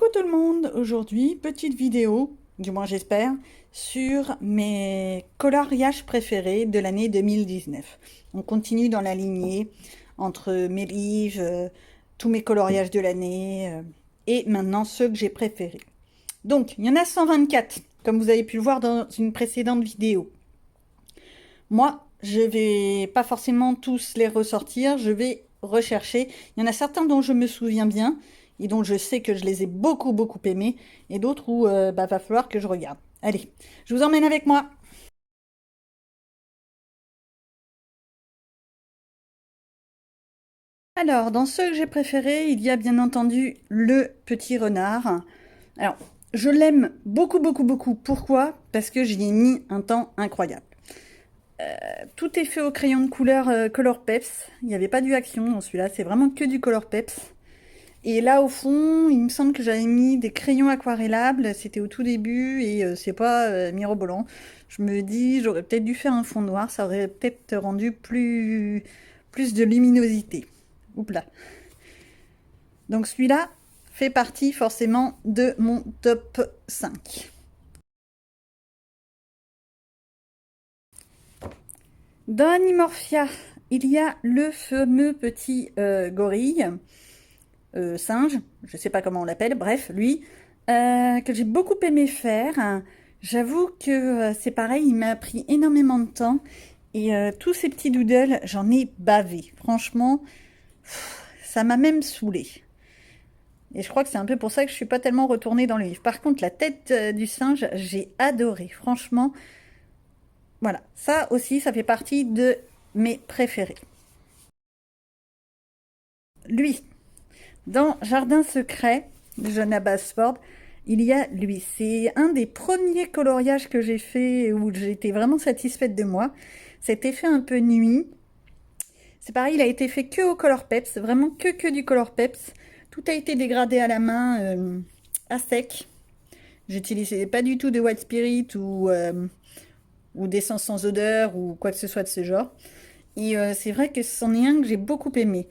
Coucou tout le monde, aujourd'hui petite vidéo, du moins j'espère, sur mes coloriages préférés de l'année 2019. On continue dans la lignée entre mes livres, tous mes coloriages de l'année et maintenant ceux que j'ai préférés. Donc il y en a 124, comme vous avez pu le voir dans une précédente vidéo. Moi, je vais pas forcément tous les ressortir, je vais rechercher. Il y en a certains dont je me souviens bien et dont je sais que je les ai beaucoup aimés et d'autres où va falloir que je regarde. Allez, je vous emmène avec moi. Alors, dans ceux que j'ai préférés, il y a bien entendu le petit renard. Alors, je l'aime beaucoup. Pourquoi? Parce que j'y ai mis un temps incroyable. Tout est fait au crayon de couleur Color Peps. Il n'y avait pas du action dans celui-là, c'est vraiment que du Color Peps. Et là, au fond, il me semble que j'avais mis des crayons aquarellables. C'était au tout début et c'est pas mirobolant. Je me dis, j'aurais peut-être dû faire un fond noir. Ça aurait peut-être rendu plus de luminosité. Oups là. Donc celui-là fait partie forcément de mon top 5. Dans Animorphia, il y a le fameux petit gorille, singe, je sais pas comment on l'appelle, bref, lui, que j'ai beaucoup aimé faire. J'avoue que c'est pareil, il m'a pris énormément de temps. Et tous ces petits doodles, j'en ai bavé. Franchement, ça m'a même saoulée. Et je crois que c'est un peu pour ça que je suis pas tellement retournée dans le livre. Par contre, la tête du singe, j'ai adoré. Franchement, voilà. Ça aussi, ça fait partie de mes préférés. Lui, dans Jardin secret de Johanna Basford, il y a lui. C'est un des premiers coloriages que j'ai fait où j'étais vraiment satisfaite de moi. C'était fait un peu nuit. C'est pareil, il a été fait que au Color Peps, vraiment que du Color Peps. Tout a été dégradé à la main, à sec. J'utilisais pas du tout de White Spirit ou d'essence sans odeur ou quoi que ce soit de ce genre. Et c'est vrai que c'en est un que j'ai beaucoup aimé.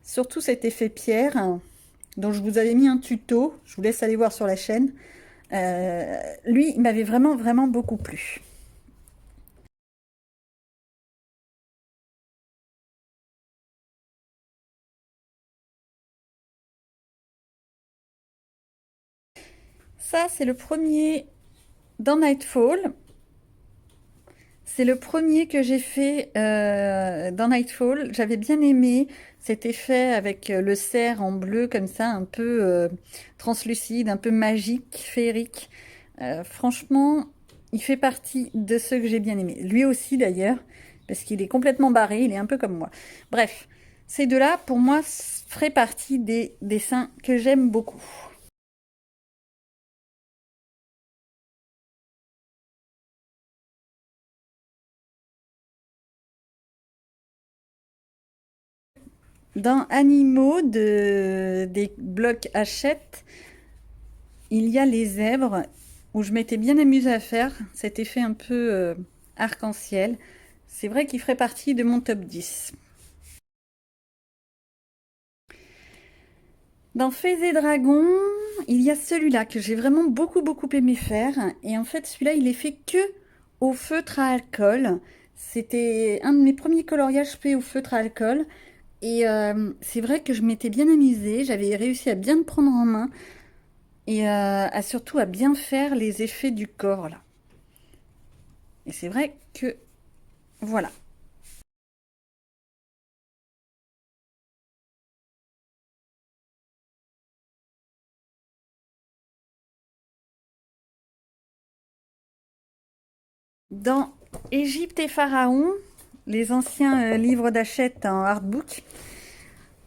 Surtout cet effet pierre, hein, dont je vous avais mis un tuto. Je vous laisse aller voir sur la chaîne. Lui, il m'avait vraiment beaucoup plu. Ça, c'est le premier dans Nightfall. C'est le premier que j'ai fait dans Nightfall. J'avais bien aimé cet effet avec le cerf en bleu comme ça, un peu translucide, un peu magique, féerique. Franchement, il fait partie de ceux que j'ai bien aimés. Lui aussi d'ailleurs, parce qu'il est complètement barré, il est un peu comme moi. Bref, ces deux-là, pour moi, feraient partie des dessins que j'aime beaucoup. Dans Animaux des blocs Hachette, il y a les zèbres où je m'étais bien amusée à faire cet effet un peu arc-en-ciel. C'est vrai qu'il ferait partie de mon top 10. Dans Fées et Dragons, il y a celui-là que j'ai vraiment beaucoup aimé faire. Et en fait, celui-là, il est fait que au feutre à alcool. C'était un de mes premiers coloriages faits au feutre à alcool. Et c'est vrai que je m'étais bien amusée. J'avais réussi à bien le prendre en main. Et surtout à bien faire les effets du corps, là. Et c'est vrai que, voilà. Dans Égypte et Pharaon, les anciens livres d'Hachette en artbook,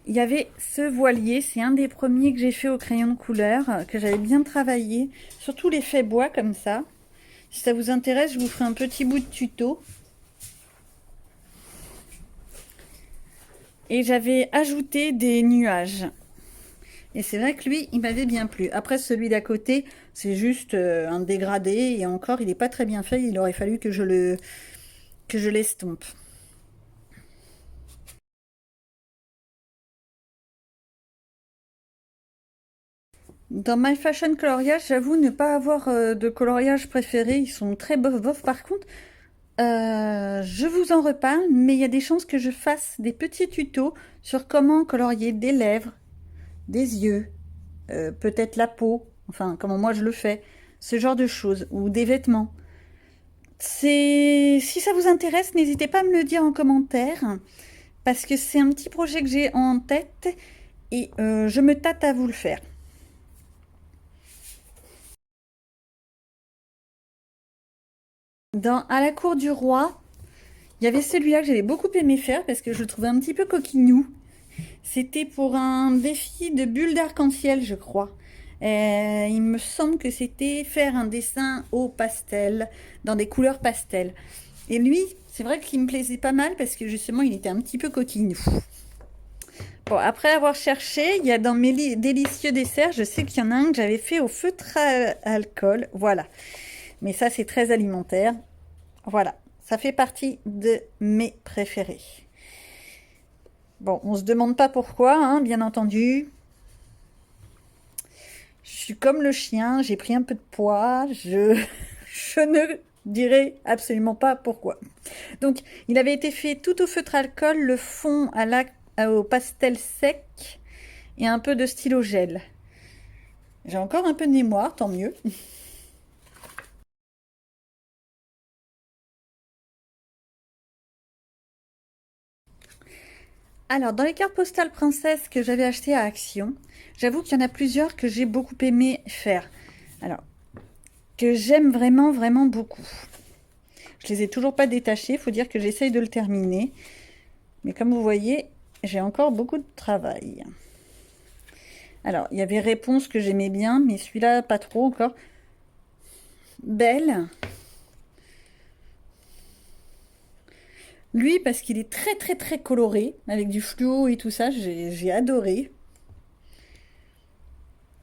il y avait ce voilier. C'est un des premiers que j'ai fait au crayon de couleur, que j'avais bien travaillé. Surtout l'effet bois comme ça. Si ça vous intéresse, je vous ferai un petit bout de tuto. Et j'avais ajouté des nuages. Et c'est vrai que lui, il m'avait bien plu. Après, celui d'à côté, c'est juste un dégradé. Et encore, il n'est pas très bien fait. Il aurait fallu que je l'estompe. Dans My Fashion Coloriage, j'avoue ne pas avoir de coloriage préféré. Ils sont très bof bof. Par contre, je vous en reparle, mais il y a des chances que je fasse des petits tutos sur comment colorier des lèvres, des yeux, peut-être la peau, enfin comment moi je le fais, ce genre de choses, ou des vêtements. Si ça vous intéresse, n'hésitez pas à me le dire en commentaire, parce que c'est un petit projet que j'ai en tête et je me tâte à vous le faire. À la cour du roi, il y avait celui-là que j'avais beaucoup aimé faire parce que je le trouvais un petit peu coquignou. C'était pour un défi de bulles d'arc-en-ciel, je crois. Il me semble que c'était faire un dessin au pastel, dans des couleurs pastel. Et lui, c'est vrai qu'il me plaisait pas mal parce que justement, il était un petit peu coquignou. Bon, après avoir cherché, il y a dans mes délicieux desserts, je sais qu'il y en a un que j'avais fait au feutre à alcool. Voilà. Mais ça, c'est très alimentaire. Voilà. Ça fait partie de mes préférés. Bon, on se demande pas pourquoi, hein, bien entendu. Je suis comme le chien, j'ai pris un peu de poids, je ne dirai absolument pas pourquoi. Donc, il avait été fait tout au feutre alcool, le fond au pastel sec et un peu de stylo gel. J'ai encore un peu de mémoire, tant mieux. Alors, dans les cartes postales princesse que j'avais achetées à Action, j'avoue qu'il y en a plusieurs que j'ai beaucoup aimé faire. Alors, que j'aime vraiment, vraiment beaucoup. Je les ai toujours pas détachés, il faut dire que j'essaye de le terminer. Mais comme vous voyez, j'ai encore beaucoup de travail. Alors, il y avait Réponse que j'aimais bien, mais celui-là, pas trop encore. Belle. Lui, parce qu'il est très, très, très coloré, avec du fluo et tout ça, j'ai adoré.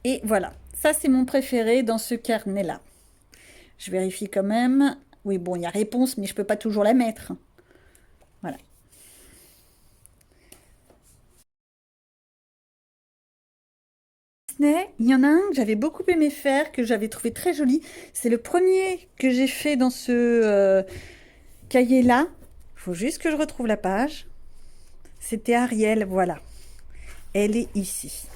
Et voilà, ça c'est mon préféré dans ce carnet-là. Je vérifie quand même. Oui, bon, il y a Réponse, mais je peux pas toujours la mettre. Voilà. Disney, il y en a un que j'avais beaucoup aimé faire, que j'avais trouvé très joli. C'est le premier que j'ai fait dans ce cahier-là. Il faut juste que je retrouve la page. C'était Ariel, voilà. Elle est ici.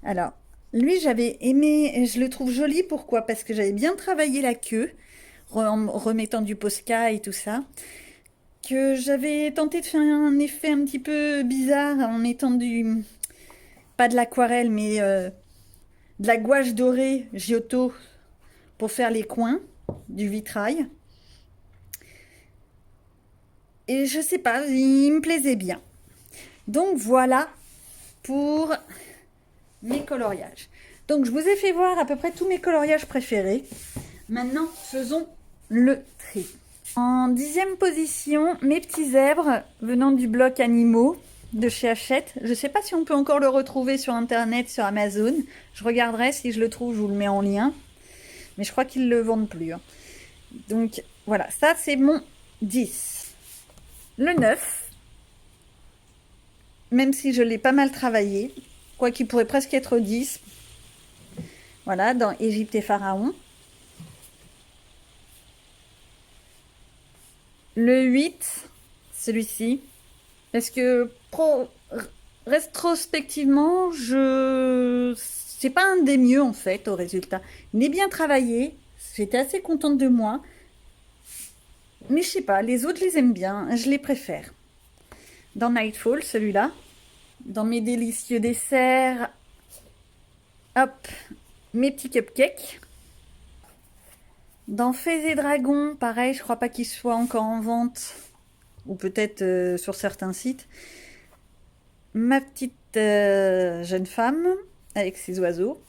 Alors, lui, j'avais aimé, je le trouve joli, pourquoi? Parce que j'avais bien travaillé la queue, en remettant du Posca et tout ça. Que j'avais tenté de faire un effet un petit peu bizarre en mettant pas de l'aquarelle, mais de la gouache dorée Giotto pour faire les coins du vitrail. Et je sais pas, il me plaisait bien. Donc voilà pour mes coloriages. Donc je vous ai fait voir à peu près tous mes coloriages préférés. Maintenant, faisons le tri. En 10e position, mes petits zèbres venant du bloc animaux de chez Hachette. Je ne sais pas si on peut encore le retrouver sur internet, sur Amazon. Je regarderai si je le trouve, je vous le mets en lien. Mais je crois qu'ils ne le vendent plus, hein. Donc voilà, ça c'est mon 10. Le 9, même si je l'ai pas mal travaillé, quoi qu'il pourrait presque être 10. Voilà, dans Égypte et Pharaon. Le 8, celui-ci. Parce que rétrospectivement, c'est pas un des mieux en fait au résultat. Il est bien travaillé, j'étais assez contente de moi. Mais je sais pas, les autres je les aime bien, je les préfère. Dans Nightfall, celui-là. Dans mes délicieux desserts, hop, mes petits cupcakes. Dans Fées et Dragons, pareil, je crois pas qu'il soit encore en vente. Ou peut-être sur certains sites. Ma petite jeune femme avec ses oiseaux.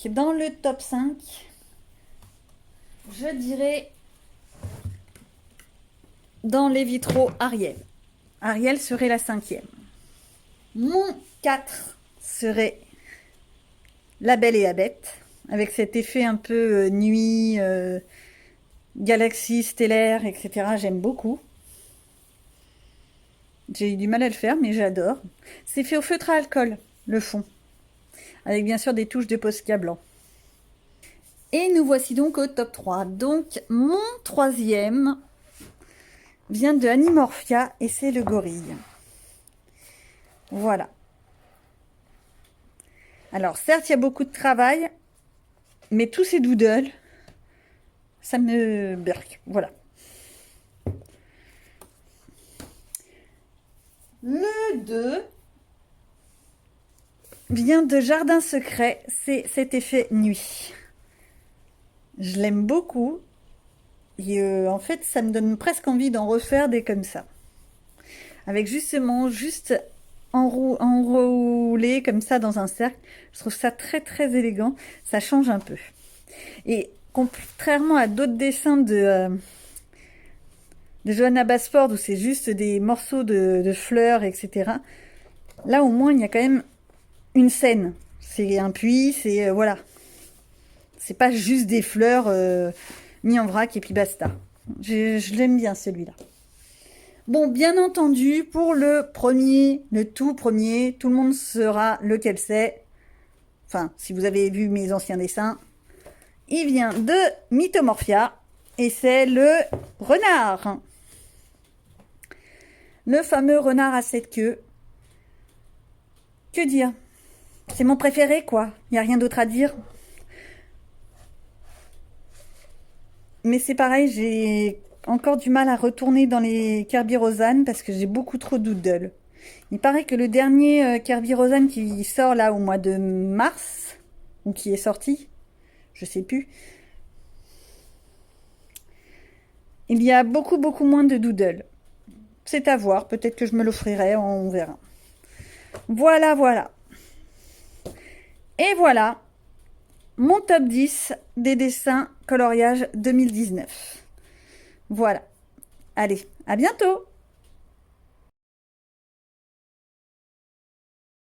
Dans le top 5, je dirais dans les vitraux Ariel. Ariel serait la 5e. Mon 4 serait La Belle et la Bête, avec cet effet un peu nuit, galaxie stellaire, etc. J'aime beaucoup. J'ai eu du mal à le faire, mais j'adore. C'est fait au feutre à alcool, le fond. avec bien sûr des touches de Posca blanc. Et nous voici donc au top 3. Donc mon troisième vient de Animorphia et c'est le gorille. Voilà. Alors certes, il y a beaucoup de travail, mais tous ces doodles, ça me berque. Voilà. Le 2 vient de Jardin Secret, c'est cet effet nuit. Je l'aime beaucoup. Et en fait, ça me donne presque envie d'en refaire des comme ça. Avec justement, juste enroulé comme ça dans un cercle. Je trouve ça très très élégant. Ça change un peu. Et contrairement à d'autres dessins de Johanna Basford où c'est juste des morceaux de fleurs, etc. Là, au moins, il y a quand même une scène. C'est un puits, c'est... voilà. C'est pas juste des fleurs mis en vrac et puis basta. Je l'aime bien celui-là. Bon, bien entendu, pour le premier, le tout premier, tout le monde saura lequel c'est. Enfin, si vous avez vu mes anciens dessins. Il vient de Mythomorphia et c'est le renard. Le fameux renard à 7 queues. Que dire? C'est mon préféré, quoi. Il n'y a rien d'autre à dire. Mais c'est pareil, j'ai encore du mal à retourner dans les Kirby Rosanne parce que j'ai beaucoup trop de doodles. Il paraît que le dernier Kirby Rosanne qui sort là au mois de mars, ou qui est sorti, je sais plus, il y a beaucoup moins de doodles. C'est à voir, peut-être que je me l'offrirai, on verra. Voilà. Et voilà mon top 10 des dessins coloriage 2019. Voilà. Allez, à bientôt!